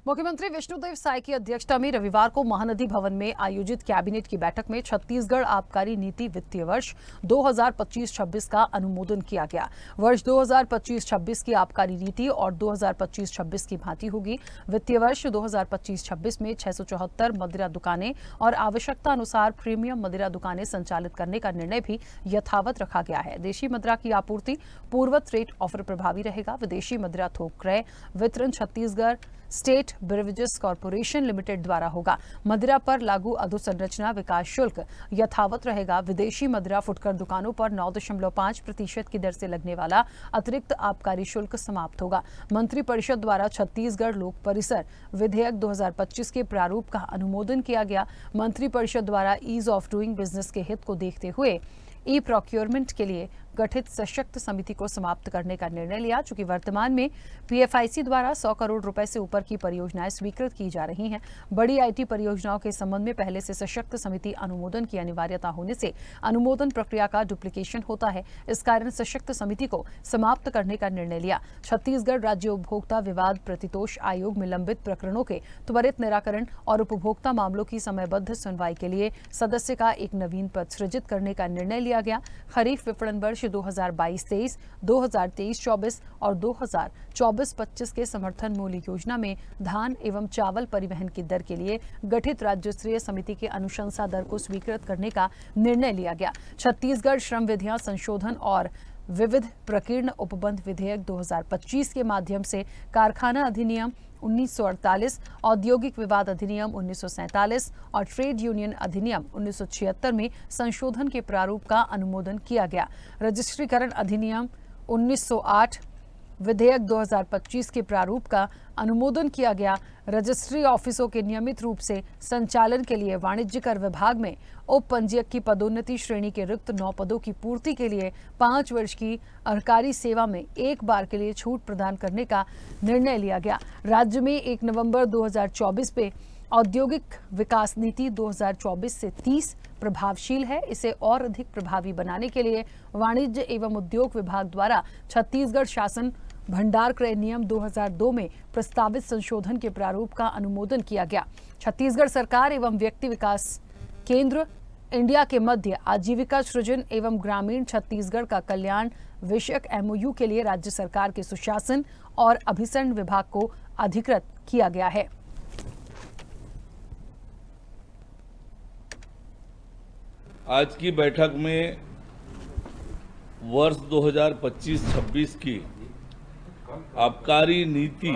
मुख्यमंत्री विष्णुदेव साय की अध्यक्षता में रविवार को महानदी भवन में आयोजित कैबिनेट की बैठक में छत्तीसगढ़ आबकारी नीति वित्तीय वर्ष 2025-26 का अनुमोदन किया गया। वर्ष 2025-26 की आबकारी नीति और 2025-26 की भांति होगी। वित्तीय वर्ष 2025-26 में 674 मदिरा दुकानें और आवश्यकता अनुसार प्रीमियम मदिरा दुकानें संचालित करने का निर्णय भी यथावत रखा गया है। देशी मदिरा की आपूर्ति पूर्ववत रेट ऑफर प्रभावी रहेगा। विदेशी मदिरा थोक क्रय वितरण Chhattisgarh state beverages corporation limited द्वारा होगा। मदिरा पर लागू अधोसंरचना विकास शुल्क यथावत रहेगा। विदेशी मदिरा फुटकर दुकानों पर 9.5% की दर से लगने वाला अतिरिक्त आबकारी शुल्क समाप्त होगा। मंत्रिपरिषद द्वारा छत्तीसगढ़ लोक परिसर विधेयक 2025 के प्रारूप का अनुमोदन किया गया। मंत्रिपरिषद द्वारा ईज ऑफ डूइंग बिजनेस के हित को देखते हुए ई प्रोक्योरमेंट के लिए गठित सशक्त समिति को समाप्त करने का निर्णय लिया। चूंकि वर्तमान में पीएफआईसी द्वारा 100 करोड़ रुपए से ऊपर की परियोजनाएं स्वीकृत की जा रही हैं। बड़ी आईटी परियोजनाओं के संबंध में पहले से सशक्त समिति अनुमोदन की अनिवार्यता होने से अनुमोदन प्रक्रिया का डुप्लीकेशन होता है। इस कारण सशक्त समिति को समाप्त करने का निर्णय लिया। छत्तीसगढ़ राज्य उपभोक्ता विवाद प्रतितोष आयोग में लंबित प्रकरणों के त्वरित निराकरण और उपभोक्ता मामलों की समयबद्ध सुनवाई के लिए सदस्य का एक नवीन पद सृजित करने का निर्णय लिया गया। खरीफ विपणन वर्ष 2022-23, 2023-24 और 2024-25 के समर्थन मूल्य योजना में धान एवं चावल परिवहन की दर के लिए गठित राज्य स्तरीय समिति के अनुशंसा दर को स्वीकृत करने का निर्णय लिया गया। छत्तीसगढ़ श्रम विधियां संशोधन और विविध प्रकीर्ण उपबंध विधेयक 2025 के माध्यम से कारखाना अधिनियम 1948, औद्योगिक विवाद अधिनियम 1947 और ट्रेड यूनियन अधिनियम 1976 में संशोधन के प्रारूप का अनुमोदन किया गया। रजिस्ट्रीकरण अधिनियम 1908 विधेयक 2025 के प्रारूप का अनुमोदन किया गया। रजिस्ट्री ऑफिसों के नियमित रूप से संचालन के लिए वाणिज्य कर विभाग में उप पंजीयक की पदोन्नति श्रेणी के रिक्त 9 पदों की पूर्ति के लिए 5 वर्ष की सरकारी सेवा में एक बार के लिए छूट प्रदान करने का निर्णय लिया गया। राज्य में 1 नवंबर 2024 पे औद्योगिक विकास नीति 2024 से 30 प्रभावशील है। इसे और अधिक प्रभावी बनाने के लिए वाणिज्य एवं उद्योग विभाग द्वारा छत्तीसगढ़ शासन भंडार क्रय नियम 2002 में प्रस्तावित संशोधन के प्रारूप का अनुमोदन किया गया। छत्तीसगढ़ सरकार एवं व्यक्ति विकास केंद्र इंडिया के मध्य आजीविका सृजन एवं ग्रामीण छत्तीसगढ़ का कल्याण विषयक एमओयू के लिए राज्य सरकार के सुशासन और अभिसरण विभाग को अधिकृत किया गया है। आज की बैठक में वर्ष 2025-26 की आबकारी नीति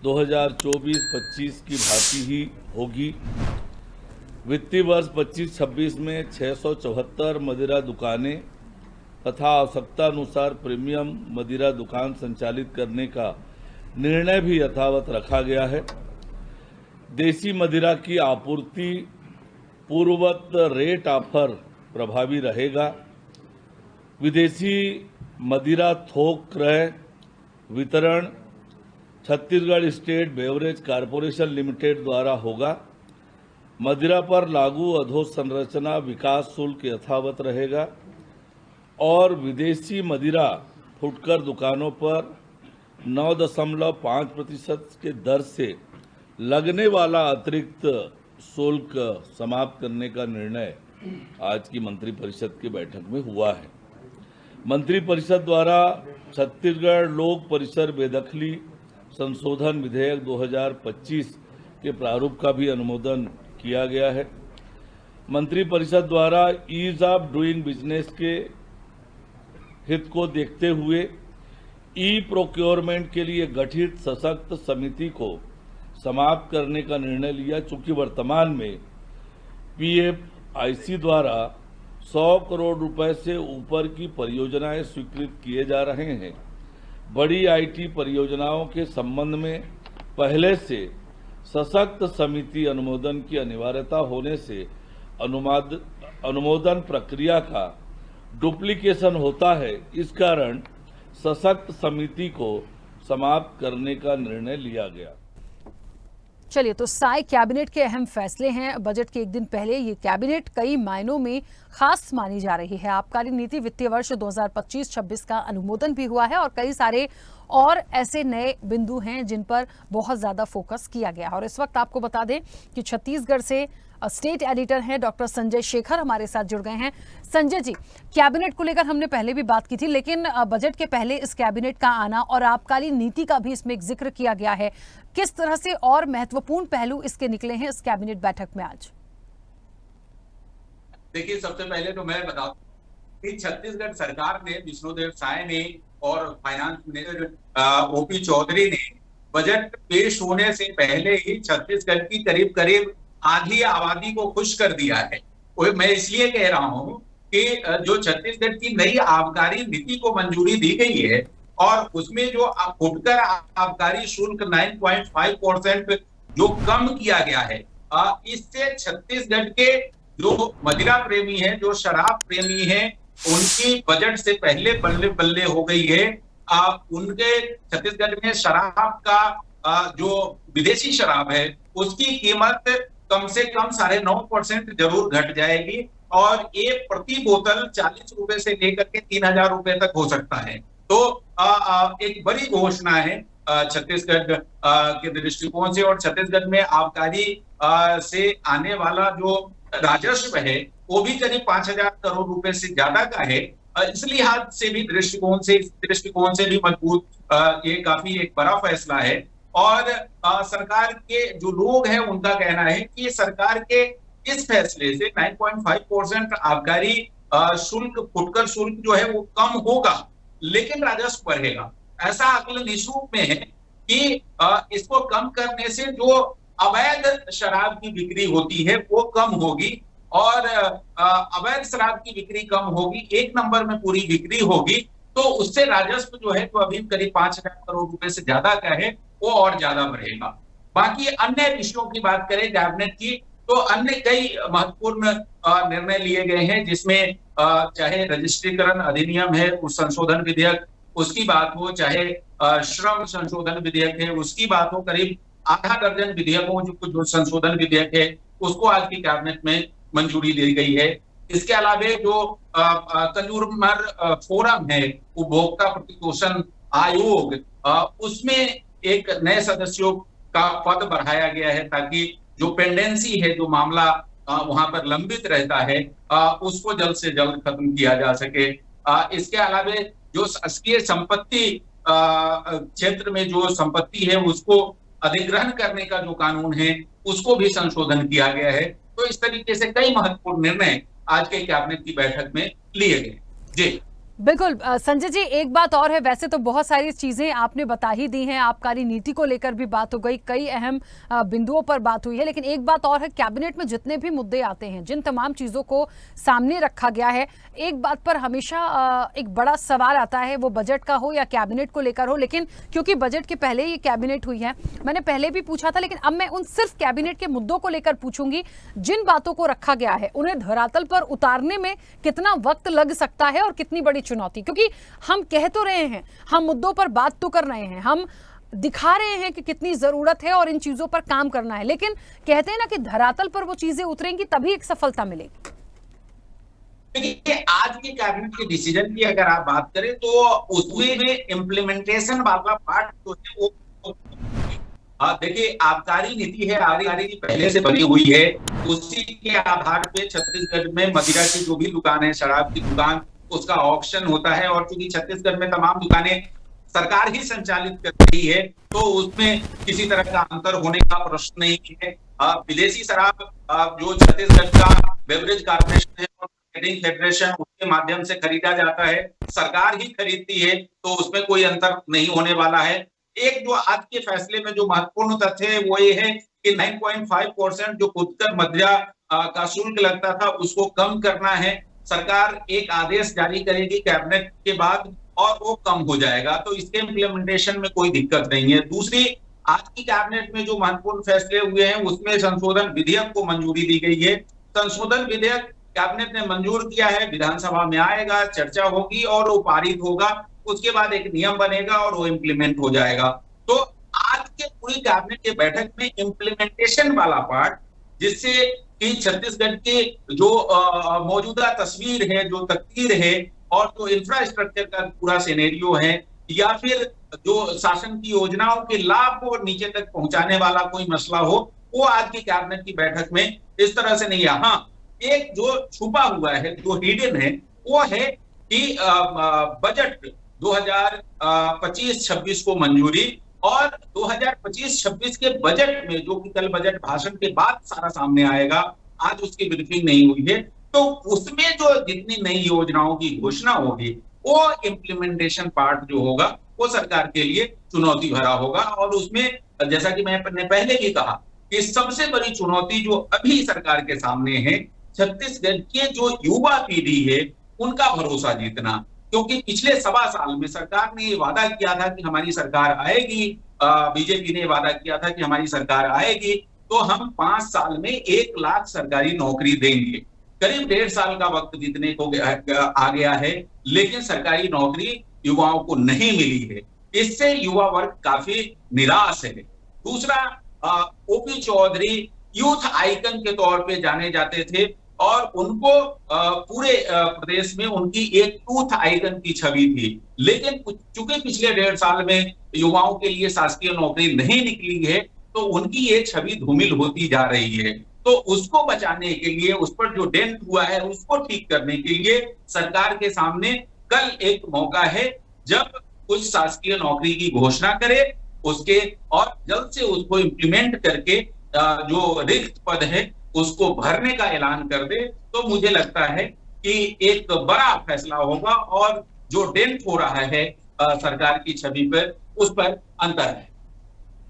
2024-25 की भांति ही होगी। वित्तीय वर्ष 25-26 में 674 मदिरा दुकानें तथा आवश्यकता अनुसार प्रीमियम मदिरा दुकान संचालित करने का निर्णय भी यथावत रखा गया है। देसी मदिरा की आपूर्ति पूर्ववत रेट ऑफर प्रभावी रहेगा। विदेशी मदिरा थोक क्रय वितरण Chhattisgarh state beverage corporation limited द्वारा होगा। मदिरा पर लागू अधोसंरचना विकास शुल्क यथावत रहेगा और विदेशी मदिरा फुटकर दुकानों पर 9.5% के दर से लगने वाला अतिरिक्त शुल्क समाप्त करने का निर्णय आज की मंत्रिपरिषद की बैठक में हुआ है। मंत्रिपरिषद द्वारा छत्तीसगढ़ लोक परिसर बेदखली संशोधन विधेयक 2025 के प्रारूप का भी अनुमोदन किया गया है। मंत्रिपरिषद द्वारा ईज ऑफ डूइंग बिजनेस के हित को देखते हुए ई प्रोक्योरमेंट के लिए गठित सशक्त समिति को समाप्त करने का निर्णय लिया। चूंकि वर्तमान में पीएफआईसी द्वारा 100 करोड़ रुपए से ऊपर की परियोजनाएं स्वीकृत किए जा रहे हैं। बड़ी आईटी परियोजनाओं के संबंध में पहले से सशक्त समिति अनुमोदन की अनिवार्यता होने से अनुमोदन प्रक्रिया का डुप्लीकेशन होता है। इस कारण सशक्त समिति को समाप्त करने का निर्णय लिया गया। चलिए, तो साय कैबिनेट के अहम फैसले हैं। बजट के एक दिन पहले ये कैबिनेट कई मायनों में खास मानी जा रही है। आबकारी नीति वित्तीय वर्ष 2025-26 का अनुमोदन भी हुआ है और कई सारे और ऐसे नए बिंदु हैं जिन पर बहुत ज्यादा फोकस किया गया है। और इस वक्त आपको बता दें कि छत्तीसगढ़ से स्टेट एडिटर हैं डॉक्टर संजय शेखर हमारे साथ जुड़ गए हैं। संजय जी, कैबिनेट को लेकर हमने पहले भी बात की थी, लेकिन बजट के पहले इस कैबिनेट का आना और आबकारी नीति का भी इसमें एक जिक्र किया गया है। किस तरह से और महत्वपूर्ण पहलू इसके निकले हैं इस कैबिनेट बैठक में आज? देखिए, सबसे पहले तो मैं बता कि छत्तीसगढ़ सरकार ने, विष्णुदेव साय ने और फाइनेंस मिनिस्टर ओपी चौधरी ने बजट पेश होने से पहले ही छत्तीसगढ़ की करीब करीब आधी आबादी को खुश कर दिया है। और मैं इसलिए कह रहा हूं कि जो छत्तीसगढ़ की नई आबकारी नीति को मंजूरी दी गई है और उसमें जो फुटकर आबकारी शुल्क 9.5% जो कम किया गया है, इससे छत्तीसगढ़ के जो मदिरा प्रेमी है, जो शराब प्रेमी है, उनकी बजट से पहले बल्ले बल्ले हो गई है। उनके छत्तीसगढ़ में शराब का जो विदेशी शराब है उसकी कीमत कम से कम 9.5% जरूर घट जाएगी और ये प्रति बोतल 40 रुपए से लेकर के 3,000 रुपए तक हो सकता है। तो एक बड़ी घोषणा है छत्तीसगढ़ के दृष्टिकोण से। और छत्तीसगढ़ में आबकारी से आने वाला जो राजस्व है वो भी करीब 5,000 करोड़ रुपए से ज्यादा का है। इस लिहाज से भी दृष्टिकोण से भी मजबूत ये काफी एक बड़ा फैसला है। और सरकार के जो लोग हैं उनका कहना है कि सरकार के इस फैसले से 9.5% आबकारी शुल्क, फुटकर शुल्क जो है वो कम होगा, लेकिन राजस्व बढ़ेगा। ऐसा आकलन इस रूप में है कि इसको कम करने से जो अवैध शराब की बिक्री होती है वो कम होगी और अवैध शराब की बिक्री कम होगी, एक नंबर में पूरी बिक्री होगी, तो उससे राजस्व जो है तो अभी करीब 5,000 करोड़ रुपए से ज्यादा का है वो और ज्यादा बढ़ेगा। बाकी अन्य विषयों की बात करें कैबिनेट की, तो अन्य कई महत्वपूर्ण निर्णय लिए गए हैं, जिसमें चाहे रजिस्ट्रीकरण अधिनियम है उस संशोधन विधेयक उसकी बात हो, चाहे श्रम संशोधन विधेयक है उसकी बात हो, करीब आधा दर्जन विधेयकों जो संशोधन विधेयक है उसको आज की कैबिनेट में मंजूरी दी गई है। इसके अलावा जो कंज्यूमर फोरम है, उपभोक्ता प्रतिपोषण आयोग, उसमें एक नए सदस्यों का पद बढ़ाया गया है ताकि जो पेंडेंसी है, जो मामला वहां पर लंबित रहता है, उसको जल्द से जल्द खत्म किया जा सके। इसके अलावा जो शासकीय संपत्ति क्षेत्र में जो संपत्ति है उसको अधिग्रहण करने का जो कानून है उसको भी संशोधन किया गया है। तो इस तरीके से कई महत्वपूर्ण निर्णय आज के कैबिनेट की बैठक में लिए गए। जी बिल्कुल संजय जी, एक बात और है, वैसे तो बहुत सारी चीजें आपने बता ही दी हैं, आबकारी नीति को लेकर भी बात हो गई, कई अहम बिंदुओं पर बात हुई है, लेकिन एक बात और है, कैबिनेट में जितने भी मुद्दे आते हैं, जिन तमाम चीजों को सामने रखा गया है, एक बात पर हमेशा एक बड़ा सवाल आता है, वो बजट का हो या कैबिनेट को लेकर हो। लेकिन क्योंकि बजट के पहले ये कैबिनेट हुई है, मैंने पहले भी पूछा था, लेकिन अब मैं उन सिर्फ कैबिनेट के मुद्दों को लेकर पूछूंगी, जिन बातों को रखा गया है उन्हें धरातल पर उतारने में कितना वक्त लग सकता है और कितनी बड़ी चुनौती। क्योंकि हम कह तो रहे हैं, हम मुद्दों पर बात तो कर रहे हैं, हम दिखा रहे हैं कि कितनी जरूरत है और इन चीजों पर काम करना है, लेकिन कहते हैं ना कि धरातल पर वो चीजें उतरेंगी तभी एक सफलता मिलेगी। देखिए, आज के कैबिनेट के डिसीजन की अगर आप बात करें तो उसमें इम्प्लीमेंटेशन वाला पार्ट जो है वो देखिए, आबकारी नीति है आबकारी पहले से बनी हुई है, उसी के आधार पे छत्तीसगढ़ में मदिरा की जो भी दुकान है, शराब की दुकान, उसका ऑक्शन होता है। और क्योंकि छत्तीसगढ़ में तमाम दुकानें सरकार ही संचालित कर रही है तो उसमें किसी तरह का अंतर होने का प्रश्न नहीं है। विदेशी शराब जो छत्तीसगढ़ का बेवरेज कॉर्पोरेशन है और ट्रेडिंग फेडरेशन, उसके माध्यम से खरीदा जाता है, सरकार ही खरीदती है, तो उसमें कोई अंतर नहीं होने वाला है। एक जो आज के फैसले में जो महत्वपूर्ण तथ्य है वो ये है कि 9.5% जो फुटकर मदिरा का शुल्क लगता था उसको कम करना है। सरकार एक आदेश जारी करेगी कैबिनेट के बाद और वो कम हो जाएगा, तो इसके इम्प्लीमेंटेशन में कोई दिक्कत नहीं है। दूसरी, आज की कैबिनेट में जो महत्वपूर्ण फैसले हुए हैं उसमें संशोधन विधेयक को मंजूरी दी गई है। संशोधन विधेयक कैबिनेट ने मंजूर किया है, विधानसभा में आएगा, चर्चा होगी और वो पारित होगा, उसके बाद एक नियम बनेगा और वो इम्प्लीमेंट हो जाएगा। तो आज के पूरे हुई कैबिनेट की बैठक में इम्प्लीमेंटेशन वाला पार्ट, जिससे कि छत्तीसगढ़ की जो मौजूदा तस्वीर है, जो तकदीर है और जो इंफ्रास्ट्रक्चर का पूरा सिनेरियो है, या फिर जो शासन की योजनाओं के लाभ को नीचे तक पहुंचाने वाला कोई मसला हो, वो आज की कैबिनेट की बैठक में इस तरह से नहीं है। हाँ, एक जो छुपा हुआ है, जो हिडन है, वो है कि बजट 2025-26 को मंजूरी, और 2025-26 के बजट में, जो कि कल बजट भाषण के बाद सारा सामने आएगा, आज उसकी ब्रीफिंग नहीं हुई है, तो उसमें जो जितनी नई योजनाओं की घोषणा होगी, वो इम्प्लीमेंटेशन पार्ट जो होगा वो सरकार के लिए चुनौती भरा होगा। और उसमें जैसा कि मैंने पहले भी कहा कि सबसे बड़ी चुनौती जो अभी सरकार के सामने है, छत्तीसगढ़ के जो युवा पीढ़ी है उनका भरोसा जीतना। क्योंकि पिछले 1.25 साल में सरकार ने ये वादा किया था कि हमारी सरकार आएगी, बीजेपी ने वादा किया था कि हमारी सरकार आएगी तो हम 5 साल में 1 लाख सरकारी नौकरी देंगे। करीब 1.5 साल का वक्त बीतने को आ गया है, लेकिन सरकारी नौकरी युवाओं को नहीं मिली है। इससे युवा वर्ग काफी निराश है। दूसरा, ओपी चौधरी यूथ आइकन के तौर पे जाने जाते थे और उनको पूरे प्रदेश में उनकी एक यूथ आइकन की छवि थी, लेकिन चूंकि पिछले 1.5 साल में युवाओं के लिए शासकीय नौकरी नहीं निकली है, तो उनकी ये छवि धूमिल होती जा रही है। तो उसको बचाने के लिए, उस पर जो डेंट हुआ है उसको ठीक करने के लिए सरकार के सामने कल एक मौका है, जब कुछ शासकीय नौकरी की घोषणा करे उसके, और जल्द से उसको इम्प्लीमेंट करके जो रिक्त पद है उसको भरने का ऐलान कर दे, तो मुझे लगता है कि एक बड़ा फैसला होगा और जो डेंट हो रहा है सरकार की छवि पर, उस पर अंतर है।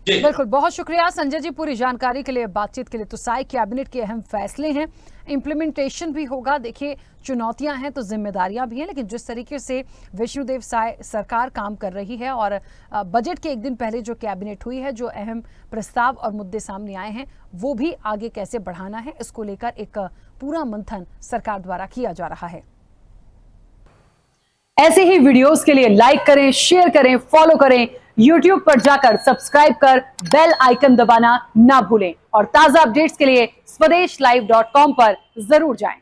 बिल्कुल, बहुत शुक्रिया संजय जी पूरी जानकारी के लिए, बातचीत के लिए। तो साई कैबिनेट के अहम फैसले हैं, इम्प्लीमेंटेशन भी होगा। देखिए, चुनौतियां हैं तो जिम्मेदारियां भी हैं, लेकिन जिस तरीके से विष्णुदेव साय सरकार काम कर रही है और बजट के एक दिन पहले जो कैबिनेट हुई है, जो अहम प्रस्ताव और मुद्दे सामने आए हैं, वो भी आगे कैसे बढ़ाना है, इसको लेकर एक पूरा मंथन सरकार द्वारा किया जा रहा है। ऐसे ही वीडियोस के लिए लाइक करें, शेयर करें, फॉलो करें, YouTube पर जाकर सब्सक्राइब कर बेल आइकन दबाना ना भूलें और ताजा अपडेट्स के लिए स्वदेशलाइव.com पर जरूर जाएं।